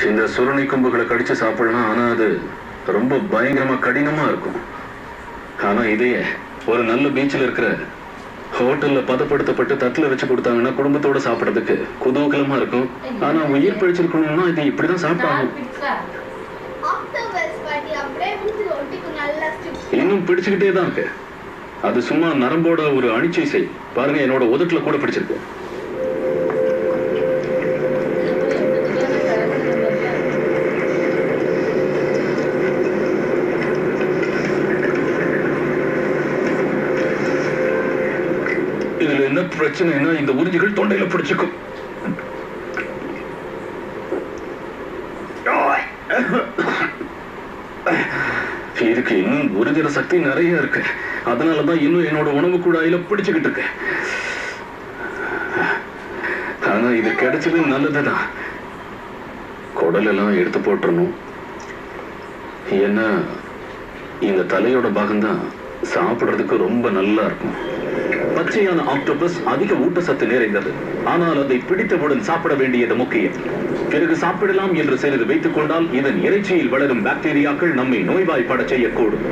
இந்த சுரணி கொம்புகளை கடிச்சு சாப்பிடலாம். ஆனா அது ரொம்ப பயங்கரமா கடினமா இருக்கும். ஆனா இதையே ஒரு நல்ல பீச்சில் இருக்கிற ஹோட்டல்ல பதப்படுத்தப்பட்டு தட்டுல வச்சு கொடுத்தாங்கன்னா குடும்பத்தோட சாப்பிடறதுக்கு குதூகலமா இருக்கும். ஆனா உயிர் பிழைச்சிருக்கணும்னா இது இப்படிதான் சாப்பிட்டாங்க. இன்னும் பிடிச்சுக்கிட்டே தான் இருக்கு. அது சும்மா நரம்போட ஒரு அணிச்சை பாருங்க. என்னோட உதட்டுல கூட பிடிச்சிருக்கு. இதுல என்ன பிரச்சனைனா இந்த உறிஞ்சிகள் தொண்டையில பிடிச்சுக்கும். இதுக்கு இன்னும் உறிஞ்சிற சக்தி நிறைய இருக்கு. அதனாலதான் இன்னும் என்னோட உணவு குழாயில பிடிச்சுக்கிட்டு இருக்கு. ஆனா இது கிடைச்சது நல்லதுதான். குடல் எல்லாம் எடுத்து போட்டுறணும். ஏன்னா இந்த தலையோட பாகம்தான் சாப்பிடுறதுக்கு ரொம்ப நல்லா இருக்கும். பச்சையான ஆக்டோபஸ் அதிக ஊட்டச்சத்து நிறைந்தது. ஆனால் அதை பிடித்தவுடன் சாப்பிட வேண்டியது முக்கியம். பிறகு சாப்பிடலாம் என்று சிறிது வைத்துக் கொண்டால் இதன் இறைச்சியில் வளரும் பாக்டீரியாக்கள் நம்மை நோய்வாய்ப்பட செய்யக்கூடும்.